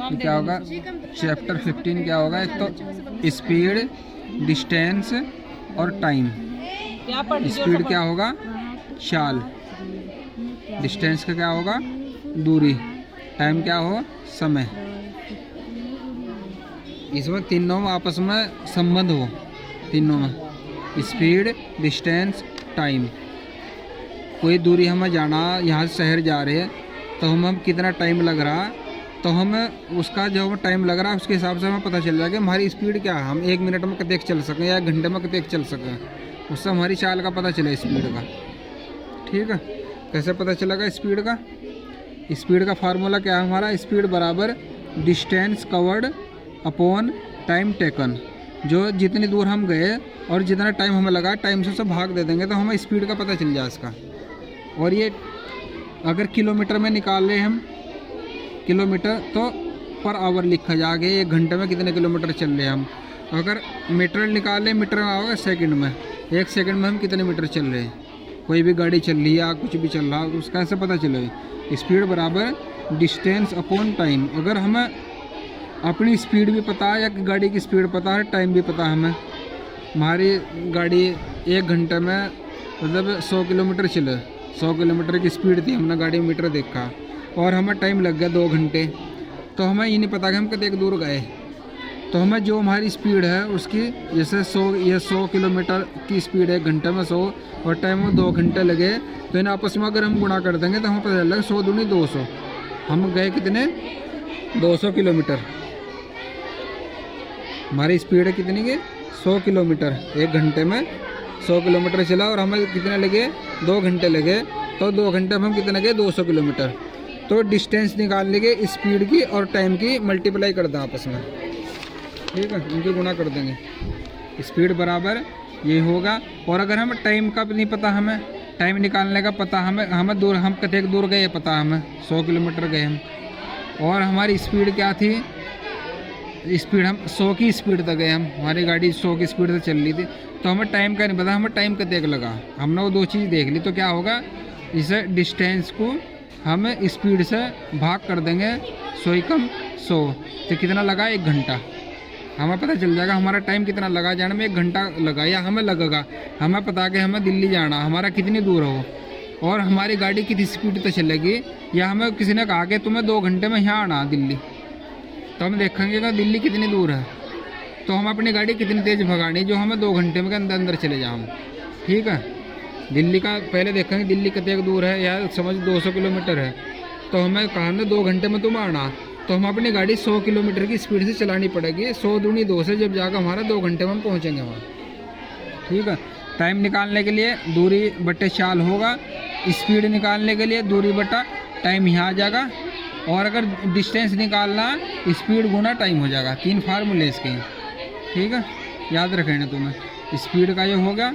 तो क्या होगा चैप्टर 15 क्या होगा, एक तो स्पीड, डिस्टेंस और टाइम। स्पीड क्या होगा, चाल। डिस्टेंस का क्या होगा, दूरी। टाइम क्या हो, समय। इसमें तीनों में आपस में संबंध हो, तीनों में स्पीड, डिस्टेंस, टाइम। कोई दूरी हमें जाना, यहाँ से शहर जा रहे हैं तो हम कितना टाइम लग रहा, तो हमें उसका जो टाइम लग रहा है उसके हिसाब से हमें पता चल जाएगा हमारी स्पीड क्या है। हम 1 मिनट में कितने चल सकें या 1 घंटे में कितने चल सकें, उससे हमारी चाल का पता चले स्पीड का। ठीक है, कैसे पता चलेगा स्पीड का? स्पीड का फार्मूला क्या है हमारा, स्पीड बराबर distance covered upon time taken. जो जितनी दूर हम गए और जितना टाइम हमें लगा, टाइम से सब भाग दे देंगे तो हमें स्पीड का पता चल जाए इसका। और ये अगर किलोमीटर में निकाल रहे हम किलोमीटर, तो पर आवर लिखा जाएगा, 1 घंटे में कितने किलोमीटर चल रहे हैं हम। अगर मीटर निकाल रहे, मीटर में आओगे सेकंड में, 1 सेकंड में हम कितने मीटर चल रहे हैं। कोई भी गाड़ी चल रही है या कुछ भी चल रहा है, उसका कैसे पता चले? स्पीड बराबर डिस्टेंस अपॉन टाइम। अगर हमें अपनी स्पीड भी पता है या गाड़ी की स्पीड पता है, टाइम भी पता है हमें, हमारी गाड़ी 1 घंटे में मतलब 100 किलोमीटर चले, 100 किलोमीटर की स्पीड थी, हमने गाड़ी में मीटर देखा और हमें टाइम लग गया 2 घंटे, तो हमें ये नहीं पता कि हम कितने दूर गए। तो हमें जो हमारी स्पीड है उसकी, जैसे 100 किलोमीटर की स्पीड है, 1 घंटे में 100 और टाइम में 2 घंटे लगे, तो इन आपस में अगर हम गुणा कर देंगे तो हमें पता चलेगा 100 दूनी 200। हम गए कितने, 200 किलोमीटर। हमारी स्पीड है कितनी की, 100 किलोमीटर। 1 घंटे में 100 किलोमीटर चला और हमें कितने लगे, 2 घंटे लगे, तो 2 घंटे में हम कितने गए, 200 किलोमीटर। तो डिस्टेंस निकालने के स्पीड की और टाइम की मल्टीप्लाई कर दें आपस में। ठीक है, इनके गुणा कर देंगे, स्पीड बराबर ये होगा। और अगर हमें टाइम का नहीं पता, हमें टाइम निकालने का पता, हमें दूर, हम कितने दूर गए पता, हमें 100 किलोमीटर गए हम, और हमारी स्पीड क्या थी, स्पीड हम 100 की स्पीड तक गए हम, हमारी गाड़ी 100 की स्पीड से चल रही थी, तो हमें टाइम का नहीं पता, हमें टाइम कितने लगा। हमने वो 2 चीज़ देख ली, तो क्या होगा, इसे डिस्टेंस को हम स्पीड से भाग कर देंगे, 100 कम 100, तो कितना लगा, 1 घंटा। हमें पता चल जाएगा हमारा टाइम कितना लगा जाने में, 1 घंटा लगा या हमें लगेगा। हमें पता कि हमें दिल्ली जाना, हमारा कितनी दूर हो और हमारी गाड़ी कितनी स्पीड से चलेगी, या हमें किसी ने कहा कि तुम्हें 2 घंटे में यहाँ आना दिल्ली, तो हम देखेंगे कि दिल्ली कितनी दूर है, तो हम अपनी गाड़ी कितनी तेज़ भगानी जो हमें 2 घंटे में के अंदर अंदर चले जाओ। ठीक है, दिल्ली का पहले देखेंगे दिल्ली कितने दूर है, या समझ 200 किलोमीटर है, तो हमें कहा ना 2 घंटे में तुम आना, तो हम अपनी गाड़ी 100 किलोमीटर की स्पीड से चलानी पड़ेगी। 100 दूनी 2 से जब जाकर हमारा 2 घंटे में हम पहुँचेंगे वहाँ। ठीक है, टाइम निकालने के लिए दूरी बटे चाल होगा, स्पीड निकालने के लिए दूरी बटा टाइम यहाँ आ जाएगा, और अगर डिस्टेंस निकालना स्पीड गुना टाइम हो जाएगा। 3 फार्मूले इसके हैं। ठीक है, याद रखें तुम्हें। स्पीड का जो होगा,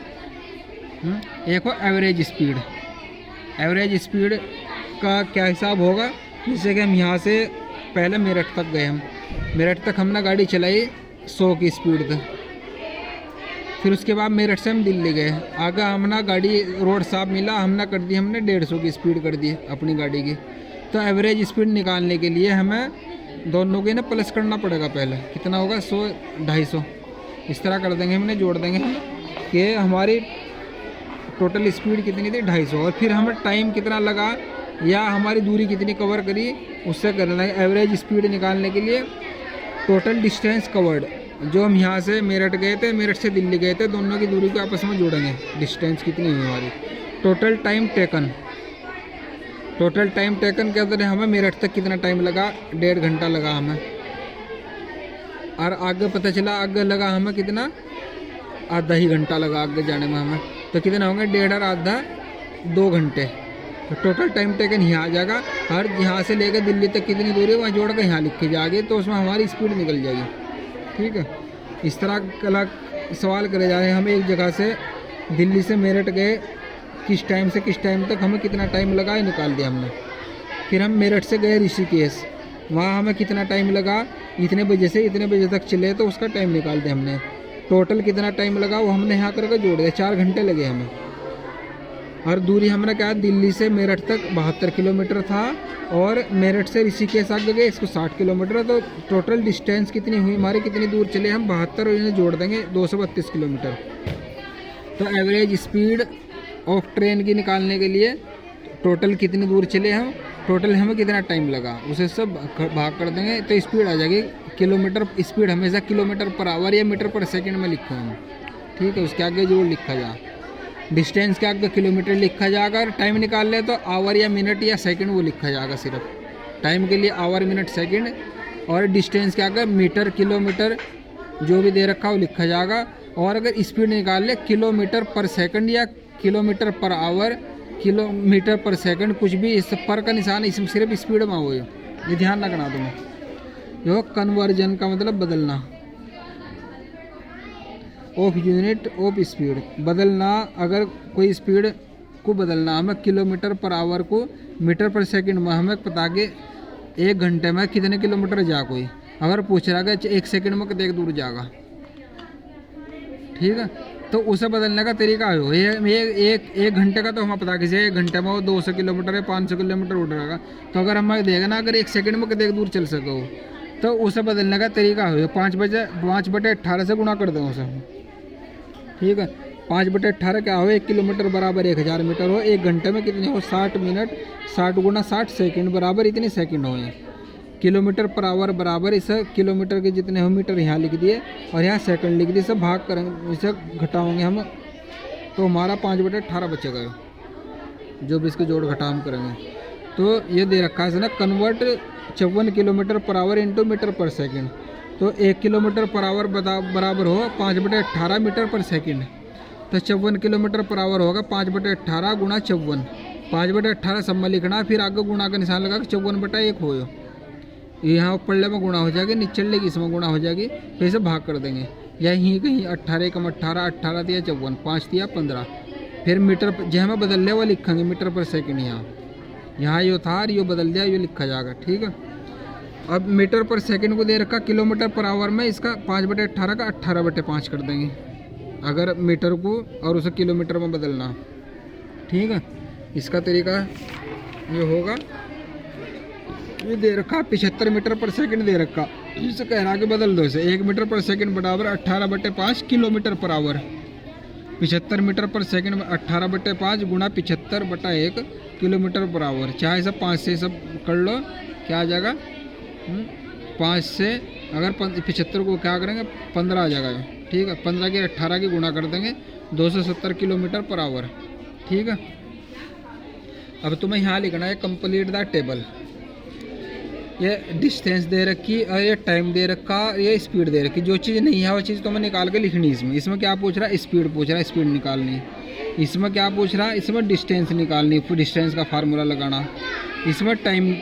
एक हो एवरेज स्पीड। एवरेज स्पीड का क्या हिसाब होगा, जैसे कि हम यहाँ से पहले मेरठ तक गए, हम मेरठ तक हमने गाड़ी चलाई 100 की स्पीड तक, फिर उसके बाद मेरठ से हम दिल्ली गए, आगे हमने गाड़ी रोड साफ मिला, हमने कर दी, हमने 150 की स्पीड कर दी अपनी गाड़ी की। तो एवरेज स्पीड निकालने के लिए हमें दोनों के ना प्लस करना पड़ेगा। पहले कितना होगा, 100 250, इस तरह कर देंगे, हमने जोड़ देंगे हम कि हमारी टोटल स्पीड कितनी थी, 250, और फिर हमें टाइम कितना लगा या हमारी दूरी कितनी कवर करी, उससे करना है। एवरेज स्पीड निकालने के लिए टोटल डिस्टेंस कवर्ड, जो हम यहाँ से मेरठ गए थे, मेरठ से दिल्ली गए थे, दोनों की दूरी को आपस में जोड़ेंगे, डिस्टेंस कितनी हुई हमारी। Total time taken, total time taken क्या होता है, हमें मेरठ तक कितना टाइम लगा, 1.5 घंटा लगा हमें, और आगे पता चला आगे लगा हमें कितना, आधा ही घंटा लगा आगे जाने में हमें, तो कितना होंगे, 1.5 और आधा 2 घंटे। तो टोटल टाइम टेकन यहाँ आ जाएगा, और यहाँ से लेकर दिल्ली तक कितनी दूरी है वहाँ जोड़ कर यहाँ लिख के जाएगी, तो उसमें हमारी स्पीड निकल जाएगी। ठीक है, इस तरह कल सवाल करे जा रहे हैं, हम एक जगह से दिल्ली से मेरठ गए, किस टाइम से किस टाइम तक हमें कितना टाइम लगा ये निकाल दिया हमने। फिर हम मेरठ से गए ऋषिकेश, वहाँ हमें कितना टाइम लगा, इतने बजे से इतने बजे तक चले, तो उसका टाइम निकाल दिया हमने। टोटल कितना टाइम लगा वो हमने यहाँ करके जोड़ दिया, 4 घंटे लगे हमें। और दूरी हमारा क्या, दिल्ली से मेरठ तक 72 किलोमीटर था, और मेरठ से ऋषिकेश आगे गए इसको 60 किलोमीटर। तो टोटल डिस्टेंस कितनी हुई हमारी, कितनी दूर चले हम, 72 और इन्हें जोड़ देंगे 232 किलोमीटर। तो एवरेज स्पीड ऑफ ट्रेन की निकालने के लिए टोटल कितनी दूर चले हम, टोटल हमें कितना टाइम लगा, उसे सब भाग कर देंगे तो स्पीड आ जाएगी। किलोमीटर स्पीड हमेशा किलोमीटर पर आवर या मीटर पर सेकंड में लिखो हम, ठीक है, उसके आगे जरूर लिखा जा। डिस्टेंस के आगे किलोमीटर लिखा जाएगा, और टाइम निकाल ले तो आवर या मिनट या सेकंड वो लिखा जाएगा। सिर्फ टाइम के लिए आवर मिनट सेकंड, और डिस्टेंस के आगे मीटर किलोमीटर जो भी दे रखा है वो लिखा जाएगा। और अगर स्पीड निकाल ले किलोमीटर पर सेकंड या किलोमीटर पर आवर, किलोमीटर पर सेकंड, कुछ भी इस पर का निशान इसमें सिर्फ स्पीड में हो, ये ध्यान रखना तुम्हें। यो कन्वर्जन का मतलब बदलना, ऑफ यूनिट ऑफ स्पीड, बदलना। अगर कोई स्पीड को बदलना हमें किलोमीटर पर आवर को मीटर पर सेकंड में, हमें पता के 1 घंटे में कितने किलोमीटर जा कोई, अगर पूछ रहा है 1 सेकंड में कितने दूर जाएगा, ठीक है, तो उसे बदलने का तरीका है ये एक घंटे का तो हमें पता किसी 1 घंटे में वो 200 किलोमीटर या 500 किलोमीटर उड़ रहेगा। तो अगर हमें देगा ना अगर 1 सेकंड में कितने दूर चल सको, तो उसे बदलने का तरीका है 5/18 से गुणा कर दो उसे, ठीक है। 5/18 क्या हो, 1 किलोमीटर बराबर 1000 मीटर हो, 1 घंटे में कितने हो 60 मिनट, 60 गुना 60 सेकंड बराबर इतने सेकंड हो। किलोमीटर पर आवर बराबर इसे किलोमीटर के जितने हो मीटर यहाँ लिख दिए और यहाँ सेकंड लिख दिए, सब भाग करेंगे, इसे घटाओगे हम तो हमारा 5/18 बचेगा, जो भी इसके जोड़ घटा हम करेंगे। तो ये दे रखा है ना, convert 54 kilometre per hour into metre per second. तो 1 किलोमीटर पर आवर बराबर हो 5/18 मीटर पर सेकंड, तो 54 किलोमीटर पर आवर होगा 5/18 गुणा 54, 5/18 सब में लिखना, फिर आगे गुणा का निशान लगा 54/1 हो, यहाँ पल्ले में गुणा हो जाएगी, नीचे लेगी इसमें गुणा हो जाएगी, फिर से भाग कर देंगे। यहीं कहीं 18 कम 18, 18 दिया 54, 5 दिया 15, फिर मीटर जहाँ में बदल लिया वो लिखेंगे मीटर पर सेकंड, यहाँ यो था यो बदल दिया, ये लिखा जाएगा, ठीक है। अब मीटर पर सेकंड को दे रखा किलोमीटर पर आवर में, इसका 5/18 का 18/5 कर देंगे अगर मीटर को, और उसे किलोमीटर में बदलना, ठीक है। इसका तरीका ये होगा, ये दे रखा 75 मीटर पर सेकंड दे रखा, इसे कह रहा कि बदल दो इसे, 1 मीटर पर सेकंड बराबर 18/5 kilometre per our. 75 metre per second में 18/5 गुणा 75/1 किलोमीटर पर आवर। चाहे सब 5 से सब कर लो, क्या आ जाएगा 5 से अगर 75 को क्या करेंगे 15 आ जाएगा, ठीक है। 15 की 18 की गुणा कर देंगे 270 किलोमीटर पर आवर, ठीक है। अब तुम्हें यहाँ लिखना है कंप्लीट द टेबल, ये डिस्टेंस दे रखी और ये टाइम दे रखा, ये स्पीड दे रखी, जो चीज़ नहीं है वो चीज़ तुम्हें निकाल के लिखनी। इसमें क्या पूछ रहा है, स्पीड पूछ रहा है, स्पीड निकालनी। इसमें क्या पूछ रहा है, इसमें डिस्टेंस निकालनी, फिर डिस्टेंस का फार्मूला लगाना। इसमें टाइम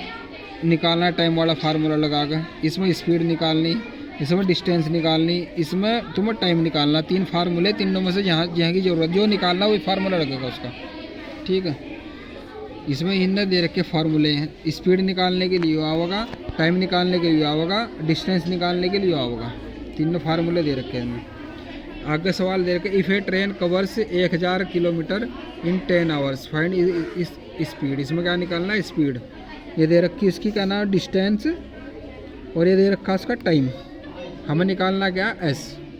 निकालना, टाइम वाला फार्मूला लगा कर। इसमें स्पीड निकालनी, इसमें डिस्टेंस निकालनी, इसमें तुम्हें टाइम निकालना। 3 फार्मूले, तीनों में से जहाँ की ज़रूरत जो निकालना वही फार्मूला लगेगा उसका, ठीक है। इसमें इनने दे रखे फार्मूले हैं, स्पीड निकालने के लिए होगा, टाइम निकालने के लिए होगा, डिस्टेंस निकालने के लिए होगा, तीनों फार्मूले दे रखे हैं। आगे सवाल दे रखे, if A train covers 1000 kilometre in 10 hours find इस स्पीड। इसमें क्या निकालना है, स्पीड। ये दे रखी इसकी क्या नाम, डिस्टेंस, और ये दे रखा उसका टाइम। हमें निकालना क्या, एस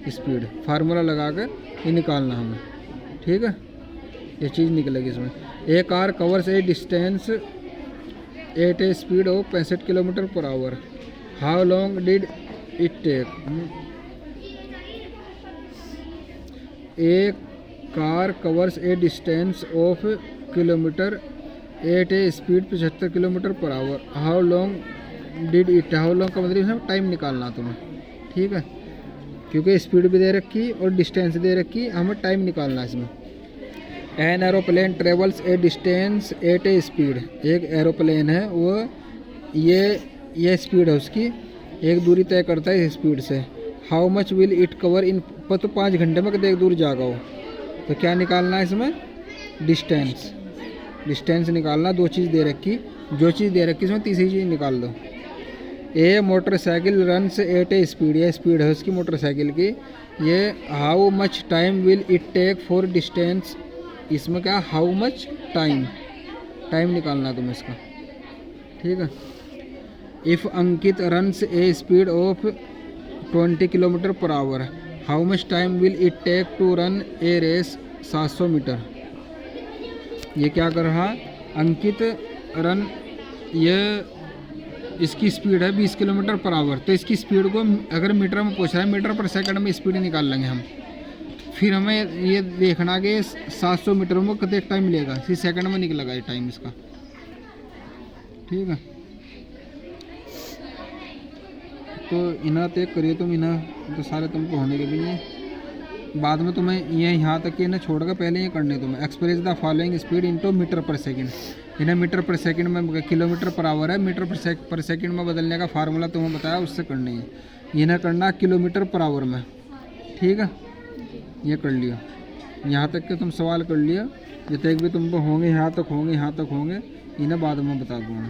स्पीड, फार्मूला लगा कर ये निकालना हमें, ठीक है। ये चीज़ निकलेगी इसमें। A car covers a distance at a speed of 65 kilometre per hour, how long did it take. A car covers a distance of kilometre at a speed 75 kilometre per hour, how long did it. How long का मतलब इसमें time निकालना तुम्हें, ठीक है, क्योंकि speed भी दे रखी और डिस्टेंस दे रखी, हमें टाइम निकालना है इसमें। An aeroplane travels a distance at a speed. एक एरोप्लेन है वो ये स्पीड है उसकी, एक दूरी तय करता है इस स्पीड से। How much will it cover in, तो 5 घंटे में कितनी दूर जाएगा वो। तो क्या निकालना है इसमें, डिस्टेंस, डिस्टेंस निकालना। 2 चीज़ दे रखी, जो चीज़ दे रखी इसमें तीसरी चीज़ निकाल दो। A motorcycle runs at a speed, ये स्पीड है उसकी मोटरसाइकिल की। ये how much time will it take for distance, इसमें क्या हाउ मच टाइम, टाइम निकालना है तुम्हें इसका, ठीक है। If Ankit runs a speed of 20 kilometre per hour, how much time will it take to run a race 700 metre. ये क्या कर रहा, अंकित रन, ये इसकी स्पीड है 20 किलोमीटर पर आवर, तो इसकी स्पीड को अगर मीटर में पूछ रहा है, मीटर पर सेकंड में स्पीड निकाल लेंगे हम। फिर हमें ये देखना कि 700 मीटर में कितने टाइम मिलेगा, इसी सेकंड में निकलेगा ये टाइम इसका, ठीक है। तो इन्हें तय करिए तुम, इन्हें तो सारे तुमको होने के भी नहीं, बाद में तुम्हें ये यहाँ तक कि इन्हें छोड़ कर पहले ये करने तुम्हें। Express the following speed into metre per second, इन्हें मीटर पर सेकंड में, किलोमीटर पर आवर है, मीटर पर सेकंड में बदलने का फार्मूला तुम्हें बताया, उससे करनी है। इन्हें करना किलोमीटर पर आवर में, ठीक है। ये कर लिया, यहाँ तक के तुम सवाल कर लिया, जितने भी तुमको होंगे यहाँ तक होंगे, यहाँ तक होंगे, इन्हें बाद में बता दूँगा।